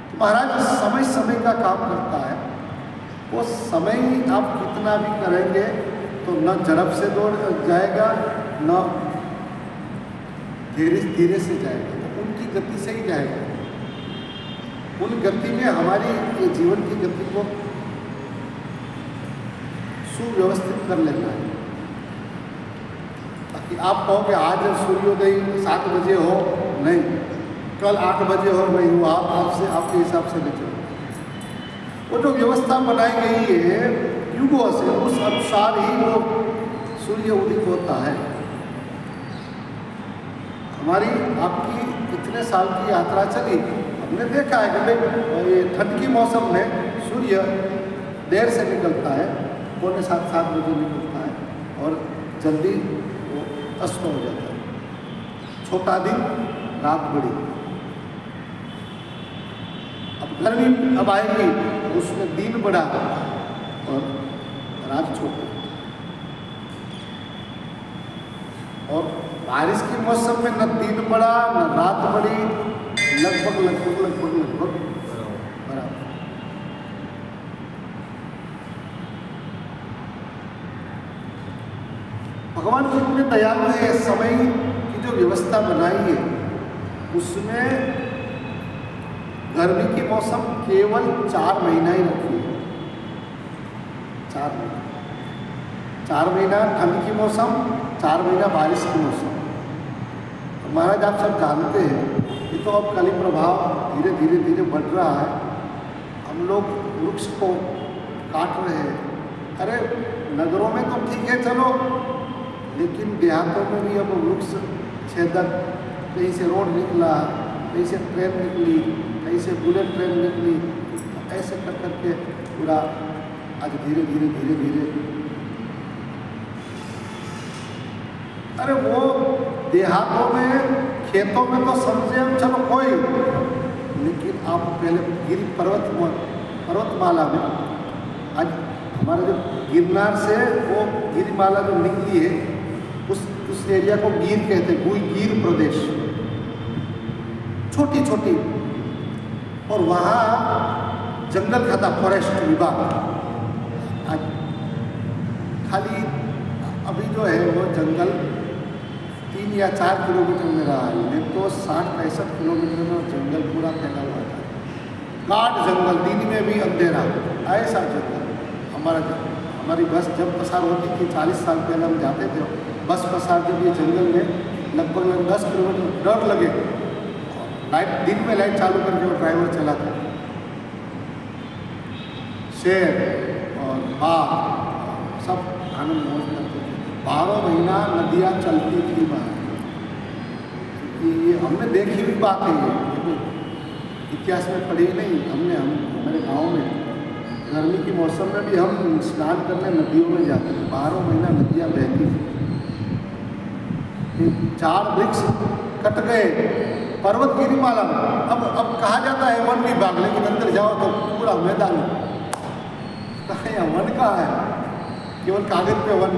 तो महाराज समय समय का काम करता है। वो समय आप कितना भी करेंगे तो न जड़प से दौड़ जाएगा, न धीरे धीरे से जाएगा, तो उनकी गति से ही जाएगा। उन गति में हमारी ये जीवन की गति को सुव्यवस्थित कर लेना है, ताकि आप कहोगे आज सूर्योदय 7 बजे हो, नहीं, कल 8 बजे हो, नहीं हो, आप आपसे आपके हिसाब से नहीं चलो। वो जो व्यवस्था बनाई गई है युगों से, उस अनुसार ही वो सूर्य उदित होता है। हमारी आपकी इतने साल की यात्रा चली, हमने देखा है कि भाई ये ठंड के मौसम में सूर्य देर से निकलता है, 6:45-7 बजे निकलता है और जल्दी वो अस्त हो जाता है। छोटा दिन, रात बड़ी। अब गर्मी अब आएगी उसमें दिन बड़ा और रात छोटी। और बारिश के मौसम में न दिन बड़ा न रात बड़ी, लगभग बराबर। भगवान जी इतने दयालु है, समय की जो व्यवस्था बनाई है उसमें गर्मी की मौसम केवल 4 महीना ही रखी है। 4 महीना, 4 महीना ठंड की मौसम, 4 महीना बारिश की मौसम। तो महाराज आप सब जानते हैं ये तो अब कली प्रभाव धीरे धीरे बढ़ रहा है। हम लोग वृक्ष को काट रहे हैं। अरे नगरों में तो ठीक है चलो, लेकिन देहातों में भी अब वृक्ष छेदक, कहीं से रोड निकला, कहीं से ट्रेन निकली, कहीं से बुलेट ट्रेन निकली, ऐसे कर करके पूरा आज धीरे धीरे अरे वो देहातों में खेतों में तो समझे हम चलो कोई, लेकिन आप पहले गिर पर्वतमाला में आज हमारे जो गिरनार से वो गिरिमाला जो निकली है उस एरिया को गिर कहते हैं, गिर प्रदेश, छोटी छोटी, और वहाँ जंगल खाता फॉरेस्ट विभाग। आज खाली अभी जो है वो जंगल 3 या 4 किलोमीटर में रहा है, नहीं तो 60-65 किलोमीटर में जंगल पूरा फैला हुआ था। गाढ़ जंगल, दिन में भी अंधेरा, ऐसा जंगल। हमारी बस जब पसार होती थी 40 साल पहले हम जाते थे, बस पसार जब ये जंगल में लगभग 10 किलोमीटर, डर लगे, लाइट दिन में लाइट चालू करके वो ड्राइवर चलाता था। शेर और बाघ सब आनंद मौज करते थे। 12 महीना नदियाँ चलती थी वहाँ। ये हमने देखी हुई बात है, ये इतिहास में पढ़ी नहीं हमने। हमारे गांव में गर्मी के मौसम में भी हम स्नान करने नदियों में जाते थे। 12 महीना नदियाँ बहती थी। 4 वृक्ष कट गए पर्वत गिरिमाला में। अब कहा जाता है वन विभाग, लेकिन अंदर जाओ तो पूरा मैदान। कहाँ यहाँ वन कहाँ है? केवल कागज पे वन,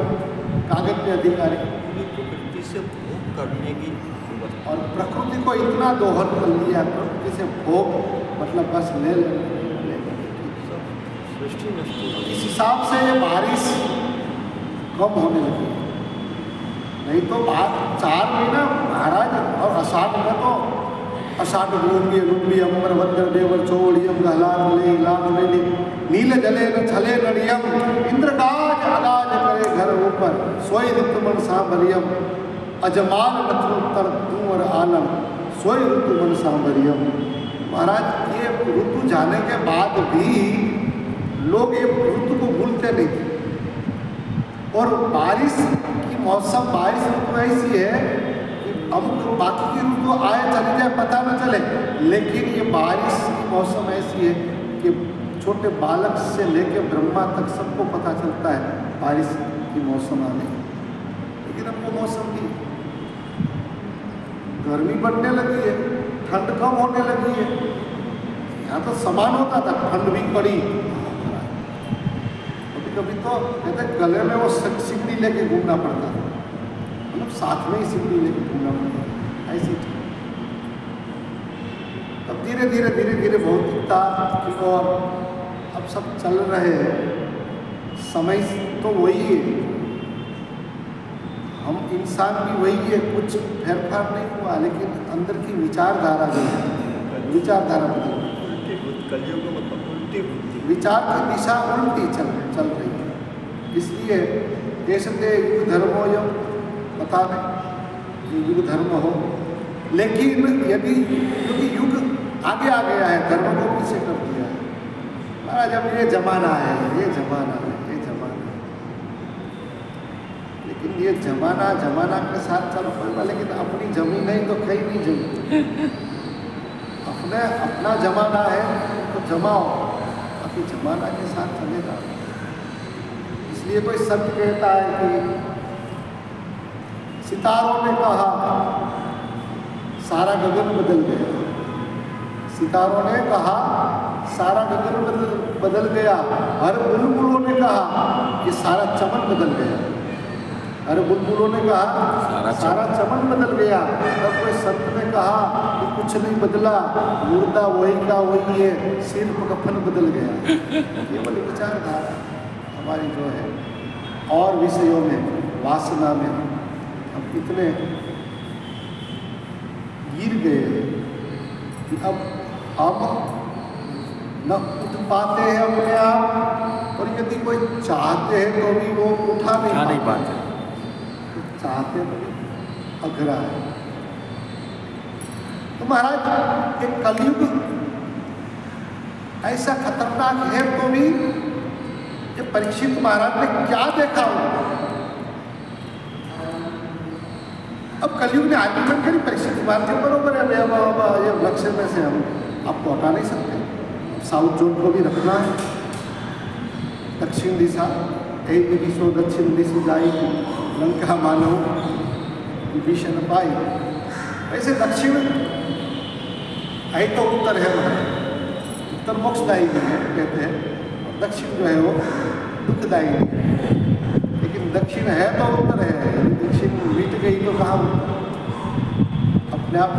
कागज पे अधिकारी। प्रकृति से भोग करने की, और प्रकृति को इतना दोहन कर लिया, प्रकृति से भोग मतलब बस ले सृष्टि नष्ट। इस हिसाब से ये बारिश कम होने लगी। नहीं तो 4 महीना महाराज, और आषाढ़ में तो आषाढ़ रूपी अम्बर वंदर देवर चौड़ियम गहलाली नील जले न छले नड़ियम इंद्रगाज अगाज करे घर ऊपर सोई ऋतुमन सांबरियम अजमान नथुत्तर कुंवर आलम सोई ऋतुमन सांबरियम। महाराज ये ऋतु जाने के बाद भी लोग ये ऋतु को भूलते नहीं थे। और बारिश की मौसम, बारिश ऋतु ऐसी है कि अमुक बाकी की ऋतु आए चली जाए पता न चले, लेकिन ये बारिश की मौसम ऐसी है कि छोटे बालक से लेकर ब्रह्मा तक सबको पता चलता है बारिश की मौसम आने। लेकिन अब वो मौसम की गर्मी बढ़ने लगी है, ठंड कम होने लगी है। यहाँ तो समान होता था, ठंड भी पड़ी। कभी तो कहते गले में वो सिकड़ी लेके घूमना पड़ता था, मतलब साथ में ही सिकड़ी लेके घूमना पड़ता था, ऐसी। अब धीरे धीरे भौतिकता की ओर अब सब चल रहे हैं। समय तो वही है, हम इंसान भी वही है, कुछ फेरफार नहीं हुआ, लेकिन अंदर की विचारधारा जो है, विचारधारा बदल गई। कलयुग का मतलब उल्टी बुद्धि, विचार की दिशा उल्टी चल रही है। इसलिए कैसे युग धर्मोयम, पता नहीं युग धर्म हो, लेकिन यदि क्योंकि युग आगे आ गया है, धर्म को पीछे कर दिया है। महाराज अब ये जमाना है, ये जमाना है, ये जमाना है, लेकिन ये जमाना के साथ चलो पड़ेगा, लेकिन अपनी जमी नहीं तो कहीं नहीं जमी। अपना जमाना है तो जमाओ, बाकी जमाना के साथ चलेगा। इसलिए कोई संत कहता है कि सितारों ने कहा सारा गगन बदल गया, सितारों ने कहा सारा गगन बदल गया, हर बुलबुलों ने कहा कि सारा चमन बदल गया, हर बुलबुलों ने कहा सारा चमन बदल गया। तब कोई संत ने कहा कि कुछ नहीं बदला, मुर्दा वही का वही है, सिर्फ कफन बदल गया। ये वाली विचारधारा हमारी जो है, और विषयों में, वासना में हम इतने गिर गए कि अब हम न उठ पाते हैं अपने आप, और यदि कोई चाहते हैं तो भी वो उठा नहीं पाते। चाहते तो अघरा है। तो महाराज एक कलयुग ऐसा खतरनाक है, तो भी ये परीक्षित महाराज ने क्या देखा हो। अब कलयुग ने आर्ग्यूमेंट करी, परीक्षित महाराज के बरोबर है, ये लक्ष्य में से हम आपको हटा नहीं सकते, साउथ जोन को भी रखना है, दक्षिण दिशा एक दिशो दक्षिण दिशा जाई, लंका मानो विभीषण पाई। वैसे दक्षिण है तो उत्तर है, उत्तर मोक्षदायी है कहते हैं, और दक्षिण जो है वो दुखदायी है। लेकिन दक्षिण है तो उत्तर है, दक्षिण मिट गई तो कहाँ अपने आप।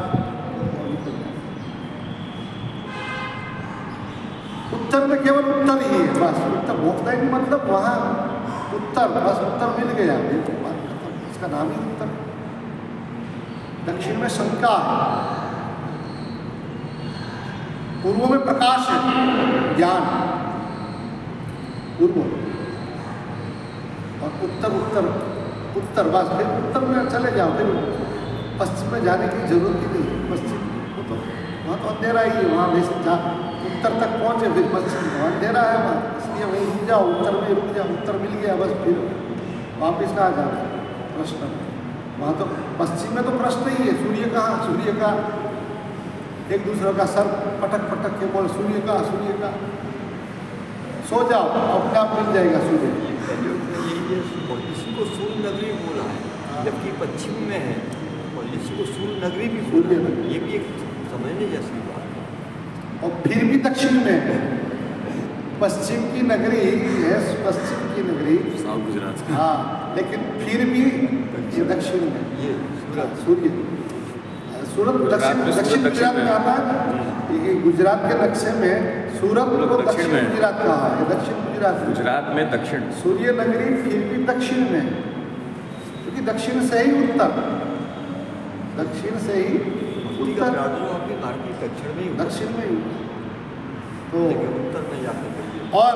उत्तर में केवल उत्तर ही है, बस उत्तर मोक्षदायी मतलब वहाँ उत्तर, बस उत्तर मिल गया, इसका नाम ही उत्तर। दक्षिण में शंका है, पूर्व में प्रकाश है, ज्ञान पूर्व, और उत्तर बस फिर उत्तर में चले जाओ, फिर पश्चिम में जाने की जरूरत ही नहीं। पश्चिम वो तो वहाँ तो अंधेरा ही है, वहाँ वैसे जा उत्तर तक पहुँचे, फिर पश्चिम में अंधेरा है वहाँ, इसलिए वहीं रुक जाओ, उत्तर में रुक जाओ, उत्तर मिल गया बस, फिर वापस कहाँ जाना प्रश्न। वहाँ तो पश्चिम में तो प्रश्न ही है, सूर्य कहाँ, सूर्य का एक दूसरे का सर पटक के बोल, सूर्य का सो जाओ, अपने आप मिल जाएगा सूर्य। इसी को सूर्य नगरी बोला है, जबकि पश्चिम में है, और इसी को सूर्य नगरी भी बोला है। ये भी एक समझने जैसी बात है। और फिर भी दक्षिण में है, पश्चिम की नगरी है, पश्चिम की नगरी साउथ गुजरात, हाँ, लेकिन फिर भी ये दक्षिण में, ये सूर्य सूरत दक्षिण गुजरात में आता है। गुजरात के नक्शे में सूरत को दक्षिण गुजरात कहा है, दक्षिण गुजरात में दक्षिण सूर्य नगरी फिर भी दक्षिण में, क्योंकि दक्षिण से ही उत्तर, दक्षिण से ही उत्तर, दक्षिण में ही तो उत्तर में जाकर। और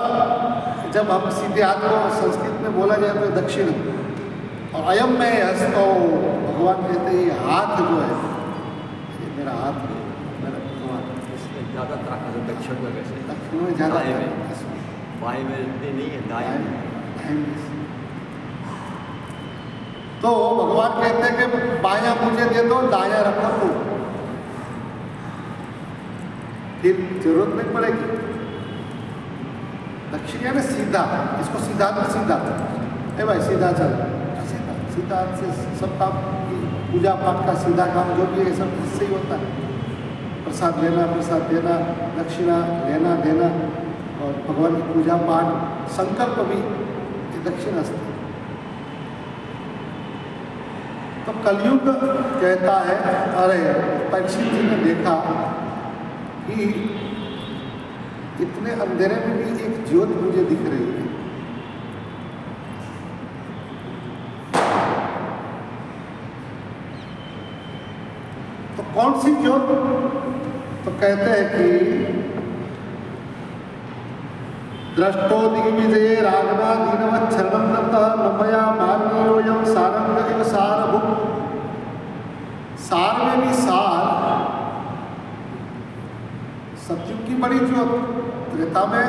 जब हम सीधे हाथ को संस्कृत में बोला जाए तो दक्षिण, और अयम में हस्तो, भगवान कहते हैं हाथ जो है, ये मेरा हाथ है, मेरा भगवान, इसमें ज़्यादा ताकत है दक्षिण में, वैसे दक्षिण में ज़्यादा बाएं में इतनी नहीं है, दाएं में। तो भगवान कहते हैं कि बायां मुझे दे दो, दायां रखो तो, फिर जरूरत नहीं पड़ेगी। दक्षिण यानी सीधा, इसको सीधा ए भाई सीधा चल, सीधा से सब काम, पूजा पाठ का सीधा काम जो भी है सब इससे ही होता है। प्रसाद लेना, प्रसाद देना, दक्षिणा लेना देना, और भगवान की पूजा पाठ, संकल्प भी ये दक्षिण हस्त। तो कलयुग कहता है, अरे परीक्षित जी ने देखा कि इतने अंधेरे में भी एक ज्योत मुझे दिख रही है। तो कौन सी ज्योत? तो कहते हैं कि दृष्टो दिग्विजये रागना दीनवच्छरणं नतः नमया मान्योऽयं सारंग इव सारभुक्। सार में भी सार, सतयुग की बड़ी ज्योत, त्रेता में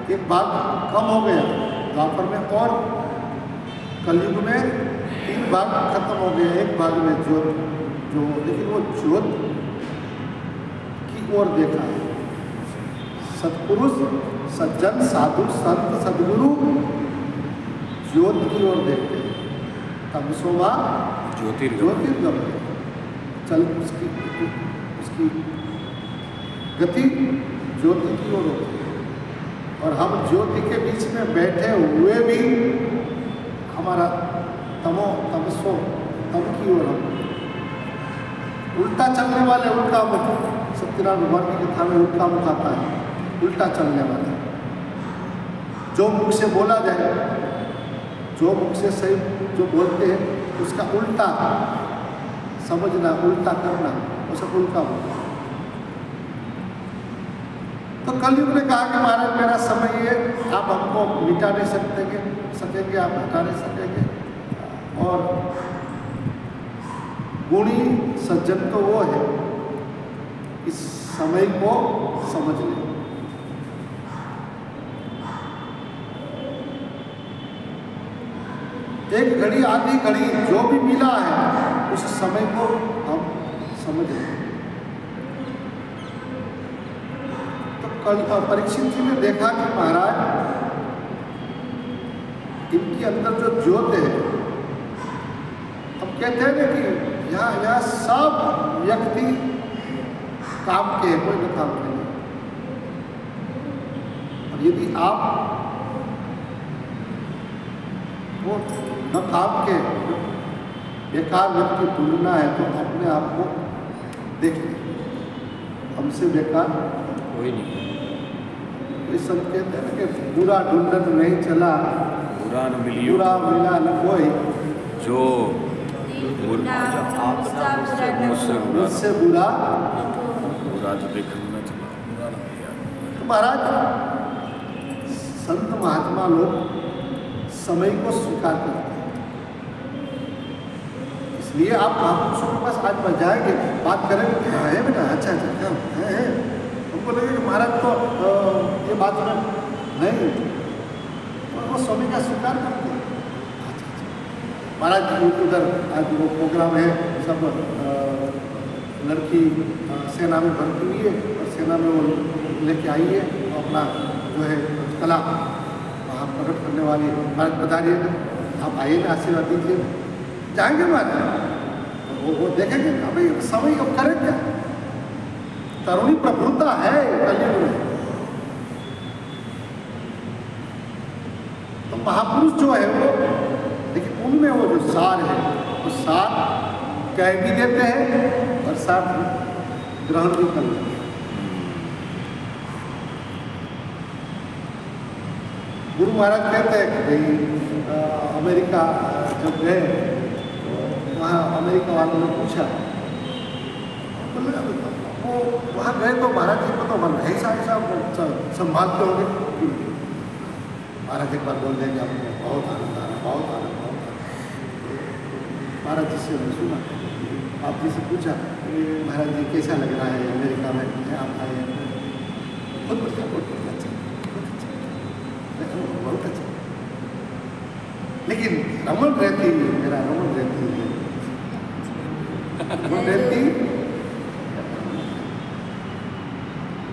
एक भाग कम हो गया, द्वापर में और कलयुग में 3 भाग खत्म हो गया, एक भाग में ज्योत जो, लेकिन वो ज्योत की ओर देखा है। सत्पुरुष, सज्जन, साधु, संत, सदगुरु ज्योत की ओर देखते हैं। तमसोमा ज्योतिर्गमय, चल उसकी गति ज्योति की ओर होती है। और हम ज्योति के बीच में बैठे हुए भी हमारा तमसो तम की ओर हम उल्टा चलने वाले, उल्टा मुख, सत्यनारायण भगवान की कथा में उल्टा मुख आता है, उल्टा चलने वाले। जो मुख से बोला जाए, जो मुख से सही जो बोलते हैं उसका उल्टा समझना, उल्टा करना, वो सब उल्टा होता है। तो कलयुग ने कहा कि महाराज मेरा समय ये, आप हमको मिटा नहीं सकेंगे, आप हटा नहीं सकेंगे। और गुणी सज्जन तो वो है इस समय को समझ ले। एक घड़ी आधी घड़ी जो भी मिला है उस समय को हम समझ लें। तो कल परीक्षित जी ने देखा कि महाराज इनके अंदर जो ज्योत है, हम कहते हैं ना कि यहाँ सब व्यक्ति काम के हैं, कोई न काम के नहीं। और यदि आप वो न काम के बेकार व्यक्ति ढूंढना है तो अपने आप को देख लें, हमसे बेकार कोई नहीं। इस संत कहते हैं ना कि बुरा ढूंढन नहीं चला, बुरा न मिलियो, बुरा मिला न कोई, जो मुझसे बुरा तो देखने में चला, बुरा न मिलिया। तो महाराज संत महात्मा लोग समय को स्वीकार करते हैं। इसलिए आप महापुरुषों के पास आज बच जाएंगे, बात करेंगे कि हाँ है बेटा, अच्छा है। हमको लगेगा कि महाराज तो ये बात में नहीं, और वो समय का स्वीकार करते हैं। महाराज उधर आज वो प्रोग्राम है, सब लड़की सेना में भर्ती हुई है और सेना में वो लेके आई है, तो अपना जो है कला वहाँ प्रकट करने वाली महाराज पधारिए, आप आइए ना, आशीर्वाद दीजिए। जाएंगे महाराज, वो देखेंगे अभी समय अब करें क्या। तरुणी प्रभुता है कलयुग में। तो महापुरुष जो है वो, लेकिन उनमें वो जो सार है, वो सार कह भी देते हैं और सार ग्रहण भी कर लेते हैं। गुरु महाराज कहते हैं कि भाई अमेरिका जब गए तो वहाँ अमेरिका वालों ने पूछा, बोले वो वहाँ गए तो महाराज जी को तो मन ऐसा संभालते होंगे। महाराज एक बार बोल देंगे आपको बहुत आनंद आ रहा, बहुत आनंद। महाराज जी से सुना, आप जी से पूछा महाराज जी कैसा लग रहा है अमेरिका में आप आए? बहुत बढ़िया, बहुत अच्छा, बहुत अच्छा। लेकिन रमन रहती है, मेरा रमन रहती है, रमन रहती,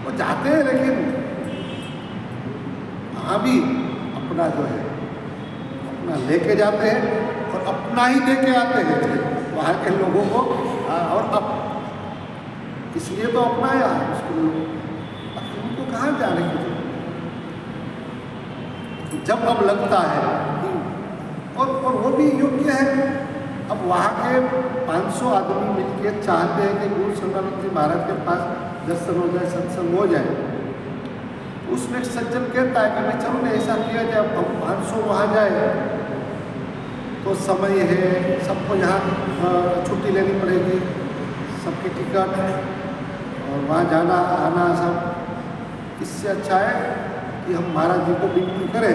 वो जाते हैं लेकिन वहाँ भी अपना जो है अपना लेके जाते हैं और अपना ही देके आते हैं वहाँ के लोगों को। और अब इसलिए तो अपनाया उसको, उनको कहाँ जाने की जरूरत। जब अब लगता है कि और वो भी योग्य है। अब वहाँ के 500 आदमी मिलकर चाहते हैं कि गुरु सदानंद जी महाराज के पास दर्शन हो जाए, सत्संग हो जाए, उसमें एक सज्जन कहता है कि मैं चलो ना ऐसा किया जाए, अब 500 वहाँ जाए तो समय है, सबको यहाँ छुट्टी लेनी पड़ेगी, सबकी टिकट और वहाँ जाना आना सब। इससे अच्छा है कि हम महाराज जी को विनती करें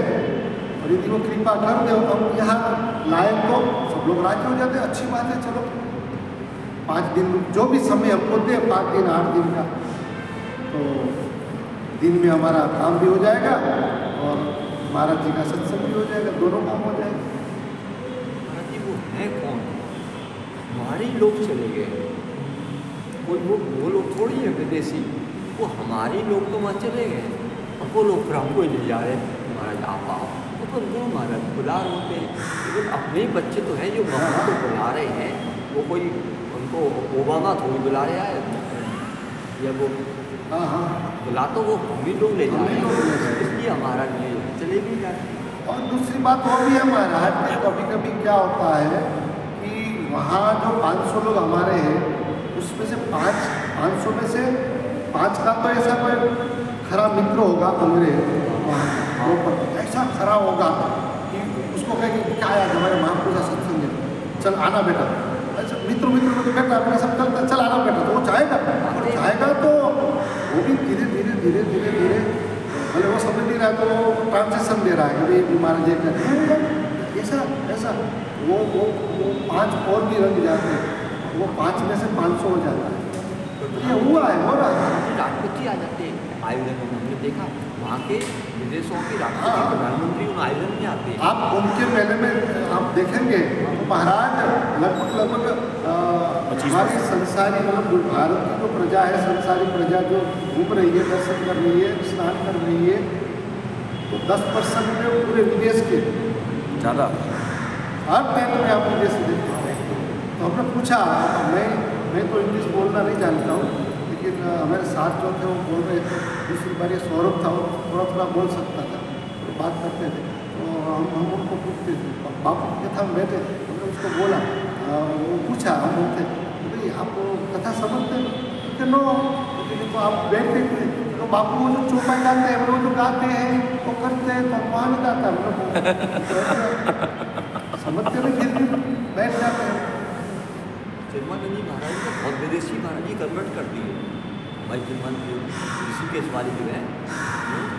और यदि वो कृपा कर दे तो हम यहाँ लाए तो सब लोग राजी हो जाते हैं, अच्छी बात है। चलो 5 दिन जो भी समय हमको दे, 5 दिन 8 दिन का, तो दिन में हमारा काम भी हो जाएगा और महाराज जी का सत्संग भी हो जाएगा, दोनों काम हो जाएगा। महाराज जी वो है कौन? हमारे ही लोग चले गए, कोई वो लोग थोड़ी है विदेशी, वो हमारे लोग तो वहाँ चले गए और वो लोग फिर हमको ही ले जा रहे हैं, महाराज आप आओ। तो उनको महाराज बुला रहे होते हैं, लेकिन अपने ही बच्चे तो हैं जो मामा को बुला रहे हैं, वो कोई उनको ओबामा थोड़ी बुला रहा है, या वो हाँ हाँ बुला तो वो हम ही लोग ले जा रहे हैं, इसलिए हमारा लिए चले भी जाए। और दूसरी बात वो भी है महाराज में कभी कभी क्या होता है कि वहाँ जो 500 लोग हमारे हैं उसमें से 500 में से 5 का तो ऐसा कोई खरा मित्र होगा, अंग्रेज ऐसा खरा होगा कि उसको कहेंगे क्या यार हमारे महापुरुष का सत्संग है, चल आना बेटा। अच्छा मित्र में तो बेटा अपना सब चलता, चल आना बेटा, तो वो चाहेगा, और चाहेगा तो वो भी धीरे धीरे धीरे धीरे धीरे भले वो समझ नहीं रहा है तो वो ट्रांजेक्शन दे रहा है कि भाई महाराज जी का ऐसा ऐसा वो 5 और भी रंग जाते हैं, वो 5 में से 500 हो जाता है। ये हुआ है, हो रहा है। राष्ट्रपति आ जाते हैं आयोजन में, हमने देखा वहाँ के विदेशों के राष्ट्रपति प्रधानमंत्री उन आयोजन में आते हैं। आप उनके मेले में आप देखेंगे तो महाराज लगभग हमारी संसारी मतलब भारत की जो प्रजा है, संसारी प्रजा जो घूम रही है, दर्शन कर रही है, स्नान कर रही है, तो 10% में पूरे विदेश के ज़्यादा हर टेंट में आप विदेश देखते हैं। तो हमने पूछा, मैं तो इंग्लिश बोलना नहीं जानता हूँ, लेकिन हमारे साथ जो थे वो बोल रहे थे, दूसरी बार ये सौरभ था वो थोड़ा बोल सकता था, तो बात करते थे, तो हम उनको पूछते थे, बापू के था हम बैठे, हमने उसको बोला, वो पूछा, हम बोलते भाई आप कथा समझते हैं कि नो, तो आप बैठते थे तो बापू वो जो चौपाई गाते हैं वो जो गाते हैं वो करते हैं, तो वहाँ नहीं गाता हम लोग समझते नहीं, फिर भी बैठ जाते हैं। चिन्मानंद जी महाराज ने बहुत विदेशी महाराज जी कन्वर्ट कर दिए, भाई चिन्मानंद जी ऋषिकेश वाली जो है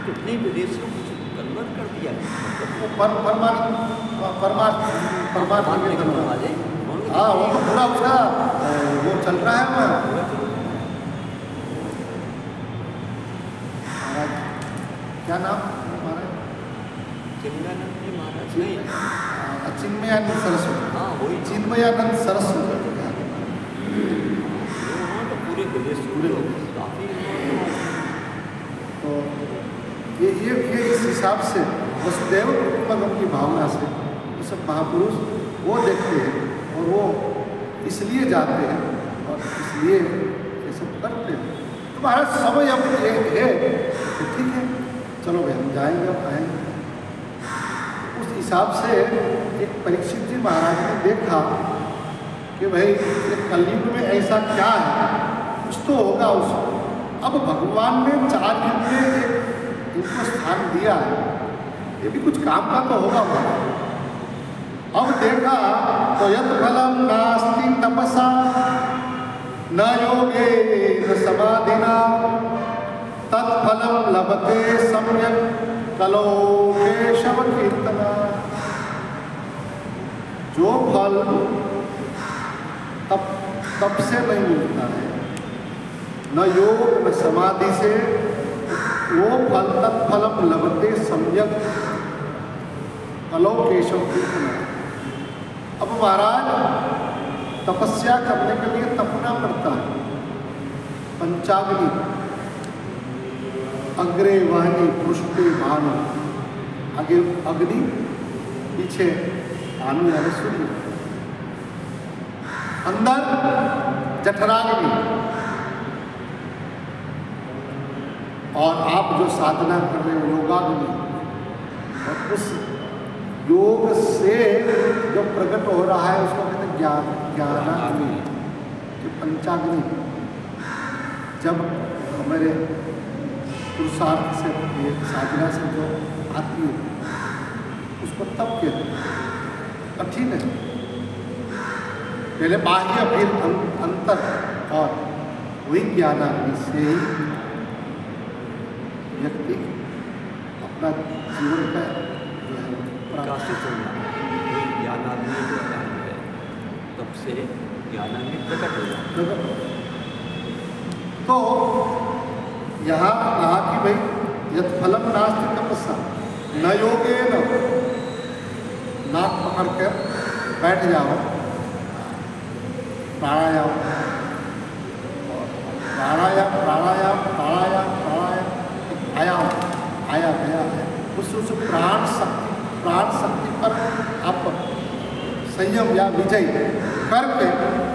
कितने विदेशियों को कन्वर्ट कर दिया है, वो परमात्मा के धर्म वाले। हाँ वो तो पूरा उसका वो चल रहा है वहाँ। क्या नाम हमारा? चिन्मयानंद जी महाराज नहीं, चिन्मयानंद सरस्वती। हाँ वही चिन्मयानंद सरस्वती। वहाँ तो पूरे विदेश पूरे काफ़ी। तो ये इस हिसाब से वसुदेव कुटुंबकम की भावना से ये सब महापुरुष वो देखते हैं और वो इसलिए जाते हैं और इसलिए ये सब करते हैं। तो महाराज समय अब ये है तो ठीक है, चलो भाई हम जाएंगे, अब आएंगे। उस हिसाब से एक परीक्षित जी महाराज ने देखा कि भाई ये कलयुग में ऐसा क्या है, कुछ तो होगा उसको। अब भगवान ने 4 युग में इनको स्थान दिया है, ये भी कुछ काम का तो होगा वहाँ। अब देखा तो यत् फलम नास्ति तपसा न योगे न समाधिना तत्फलम लभते सम्यक कलो केशव कीर्तना। जो फल तप से नहीं मिलता है, न योग न समाधि से, वो फल तत्फलम लभते सम्यक कलो केशव कीर्तना। अब महाराज तपस्या करने के लिए तपना पड़ता है, पंचाग्नि अग्रे वाहनी पृष्ठे भानु, आगे अग्नि पीछे भानु यानी सूर्य, अंदर जठराग्नि। और आप जो साधना कर रहे हो योगाग्नि, और उस योग से जो प्रकट हो रहा है उसको कहते हैं ज्ञानाग्नि, जो पंचाग्नि। जब हमारे पुरुषार्थ से, साधना से जो आती है उसको तब कहते हैं। कठिन है, पहले बाह्य फिर अंतर, और वही ज्ञानाग्नि से ही व्यक्ति अपना जीवन का जो है प्रकाशित हो जाता है। ज्ञानाग्नि जो है तब से ज्ञानाग्नि प्रकट हो जाता है। तो यहाँ कहा कि भाई यद फलम नास्ति तपस्या न योगेन, नाक पकड़ कर बैठ जाओ, प्राणायाम प्राणायाम प्राणायाम प्राणायाम प्राणायाम आयाम आया गया है, उस प्राण शक्ति पर आप संयम या विजय करके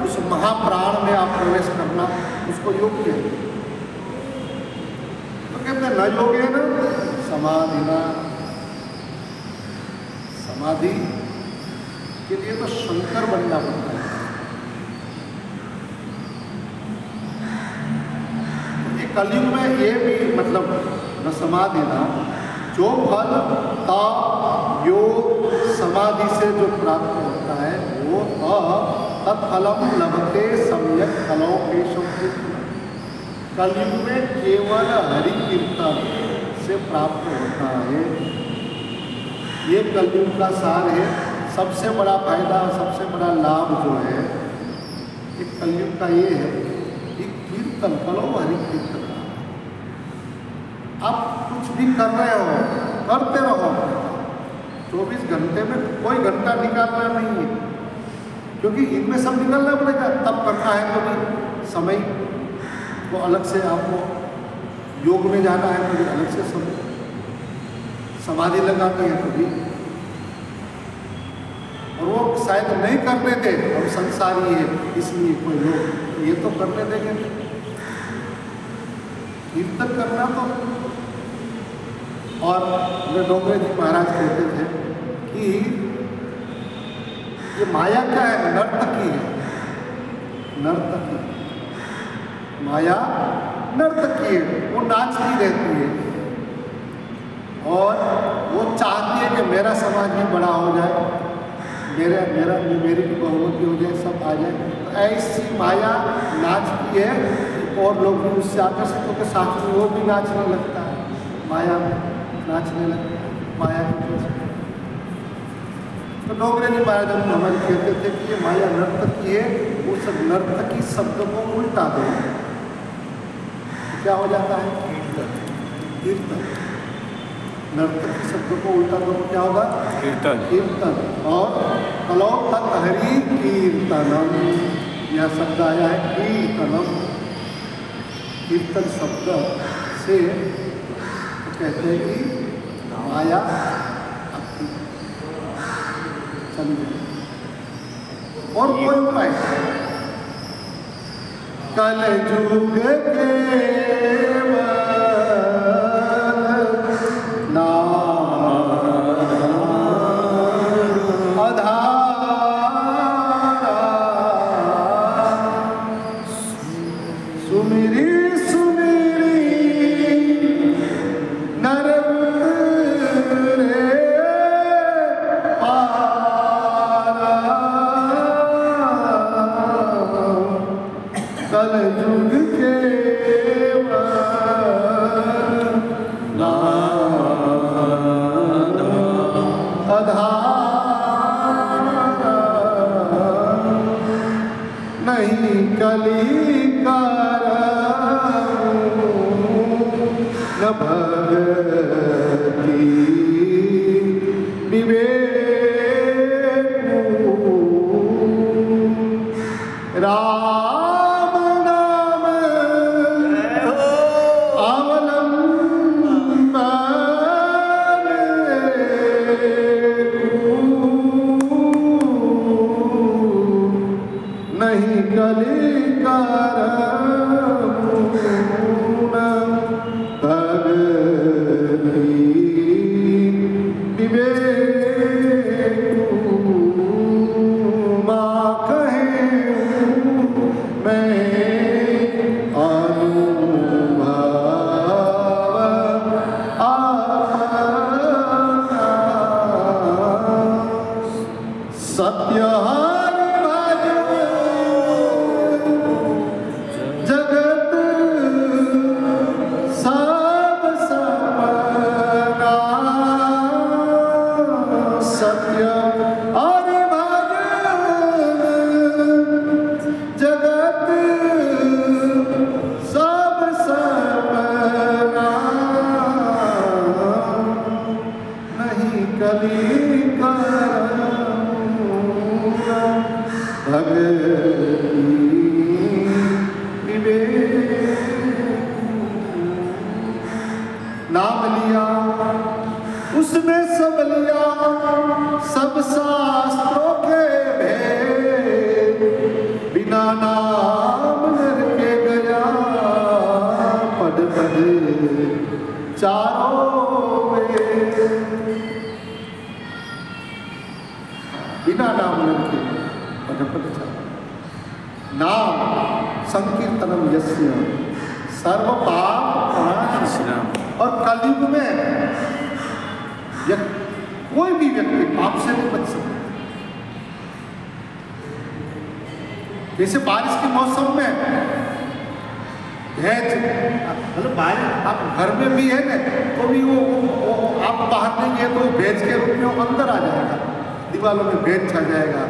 उस महाप्राण में आप प्रवेश करना, उसको योग कहते हैं। तो कहते हैं न योगे न समाधि, न समाधि के लिए तो शंकर बनना पड़ता है। कलयुग में ये भी मतलब न समाधि ना, जो फल तप योग समाधि से जो प्राप्त होता है वो तत्फलम लभते सम्यक फलोपेशम। कलयुग में केवल हरि कीर्तन से प्राप्त होता है। ये कलयुग का सार है। सबसे बड़ा फायदा, सबसे बड़ा लाभ जो है एक कलयुग का ये है कि कीर्तन करो, हरि कीर्तन। आप कुछ भी कर रहे हो, करते रहो। 24 घंटे में कोई घंटा निकालना नहीं है, क्योंकि इनमें सब निकालना पड़ेगा। तब करना है तो भी समय को अलग से, आपको योग में जाना है तो भी अलग से समय, समाधि लगानी है तो भी। और वो शायद नहीं करने दे, हम संसारी है इसलिए कोई लोग ये तो करने देंगे। कीर्तन करना तो, और डोंगरे जी महाराज कहते थे कि ये माया क्या है? नर्तकी है, नर्तकी। माया नर्तकी है, वो नाचती रहती है और वो चाहती है कि मेरा समाज भी बड़ा हो जाए, मेरी भी बहुमती हो जाए, सब आ जाए। तो ऐसी माया नाचती है और लोग भी उससे आकर्षित होकर साथ में वो भी नाचने लगता है, माया में नाचने लगता है, माया के पीछे। तो डोंगरे जी महाराज हमारे कहते थे कि ये माया नर्तकी है, उस नर्तकी शब्द को उल्टा दो, क्या हो जाता है? कीर्तन। नर्तकी शब्द को उल्टा दो क्या होगा? कीर्तन। कीर्तन। और कलो तत् हरि कीर्तनम, यह शब्द आया है कीर्तनम। कीर्तन शब्द से तो कहते हैं कि माया आपकी चली जाए। और कोई उपाय कल युग केवल भगती नाम लिया उसने सब लिया, सब शास्त्रों के भेद, बिना नाम नर के गया पद पद चारों वेद। बिना नाम नर के पद पद चारों। नाम संकीर्तनम यस्य सर्व पाप प्रणाशनम। और कलयुग में कोई भी व्यक्ति पाप से नहीं बच सकता। जैसे बारिश के मौसम में भैंस, मतलब बारिश आप घर में भी है ना, तो भी वो आप बाहर नहीं गए तो भैंस के रूप में वो अंदर आ जाएगा, दीवारों में भैंस छा जाएगा,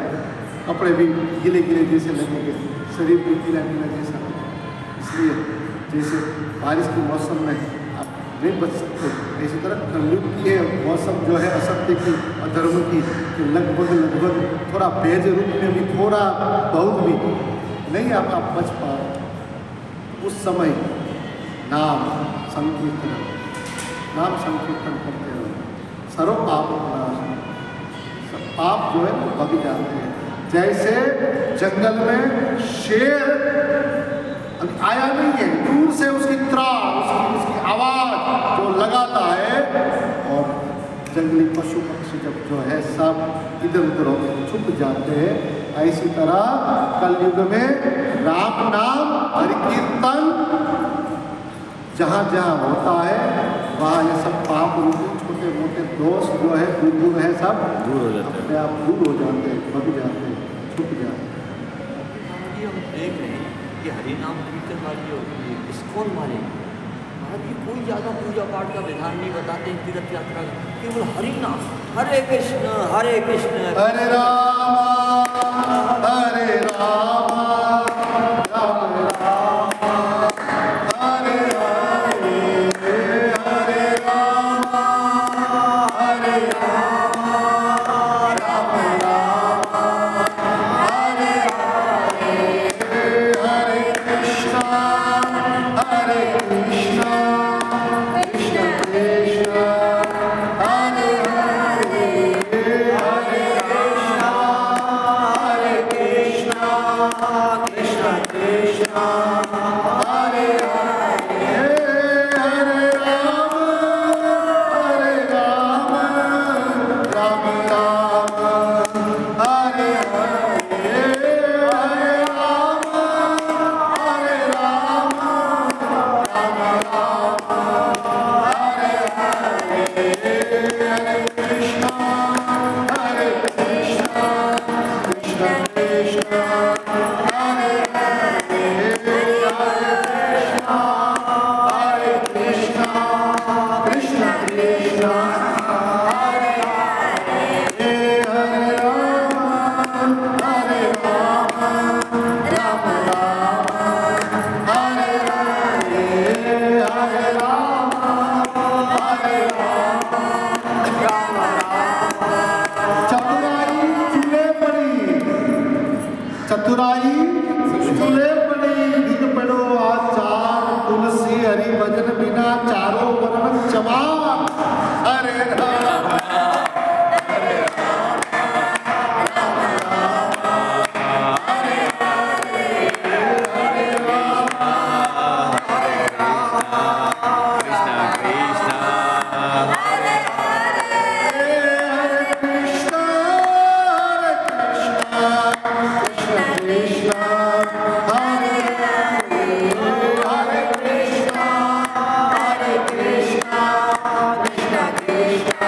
कपड़े भी गीले गीले जैसे लगेंगे, शरीर भी गीला गीला जैसा। इसलिए जैसे बारिश के मौसम में आप नहीं बच सकते, इसी तरह कलयुग की है मौसम जो है असत्य की, अधर्म की, कि लगभग थोड़ा भेज रूप में भी थोड़ा बहुत भी नहीं आप बच पाओ। उस समय नाम संकीर्तन करते हो, सर्व पाप सब पाप जो है वो भग जाते हैं। जैसे जंगल में शेर अभी आया नहीं है, दूर से उसकी त्राह, उसकी आवाज जो लगाता है, और जंगली पशु पक्षी जब जो है सब इधर उधर होकर छुप जाते हैं। ऐसी तरह कलयुग में राम नाम हरि कीर्तन जहाँ जहाँ होता है वहाँ ये सब पाप रूपी छोटे मोटे दोष जो है दुर्गुण है सब दूर हो जाते हैं, अपने आप दूर हो जाते हैं, भग जाते हैं, छुप जाते हैं। हम देख रहे हैं कि हरि नाम कीर्तन वाली होती है, इस्कॉन वाले महाराज जी कोई ज़्यादा पूजा पाठ का विधान नहीं बताते हैं तीर्थ यात्रा, केवल हरि नाम, हरे कृष्ण हरे कृष्ण हरे राम हरे राम राम राम हरे हरे, हरे राम हरे राम राम राम हरे हरे, हरे कृष्ण हरे कृष्ण कृष्ण कृष्ण हरे हरे, हरे कृष्ण कृष्ण कृष्ण हरे हरे, हरे राम राम राम हरे हरे, हरे राम राम राम हरे हरे, हरे कृष्ण कृष्ण कृष्ण हरे हरे, हरे कृष्ण कृष्ण कृष्ण हरे हरे, हरे राम राम राम हरे हरे, हरे राम राम राम। चतुराई चूल्हे पड़ी, चतुराई चूल्हे पड़ी, दिन पड़ो आचार, तुलसी हरि भजन बिना चारों वर्ण चमार। हरे राम कृष्ण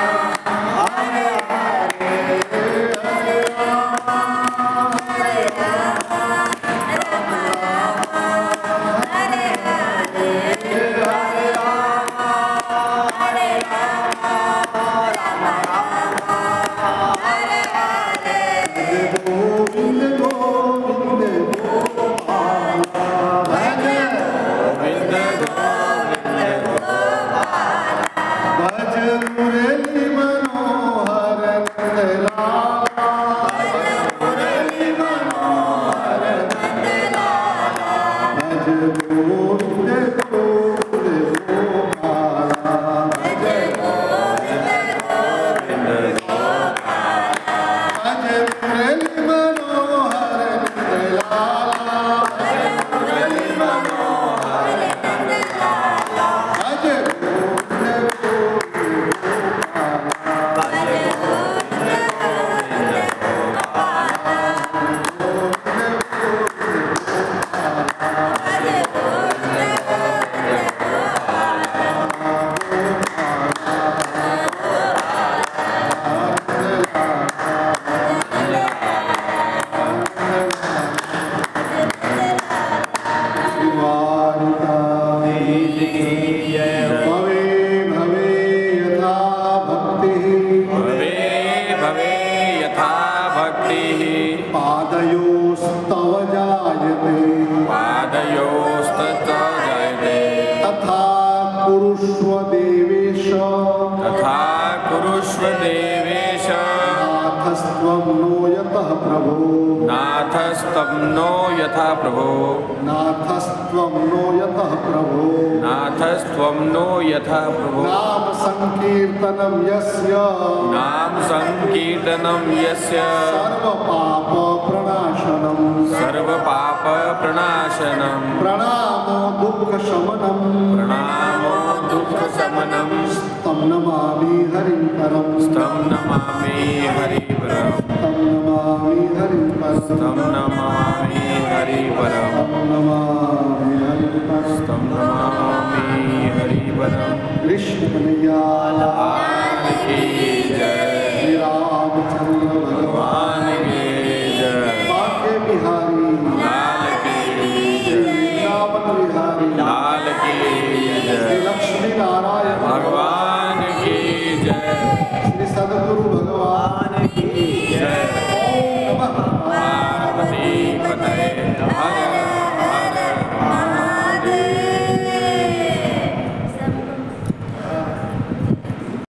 कुरुष्व देवेश तथा कुरुष्व देवेश नाथस्त्वं नो यतः प्रभो नाथस्त्वं नो यथा प्रभो नाथस्त्वं नो यतः प्रभो नाथस्त्वं नो यथा प्रभो नाम संकीर्तनं यस्य नाम संकीर्तनं यस्य सर्वपाप प्रणाशनं सर्वपाप प्रणाशनं प्रणामो दुःखशमनं प्रणामो दुःखशमनं तं नमामि हरिं परं तं नमामि हरिपरं तं नमामि हरिं परं तं नमामि हरिपरं तं नमामि हरिं परं तं नमामि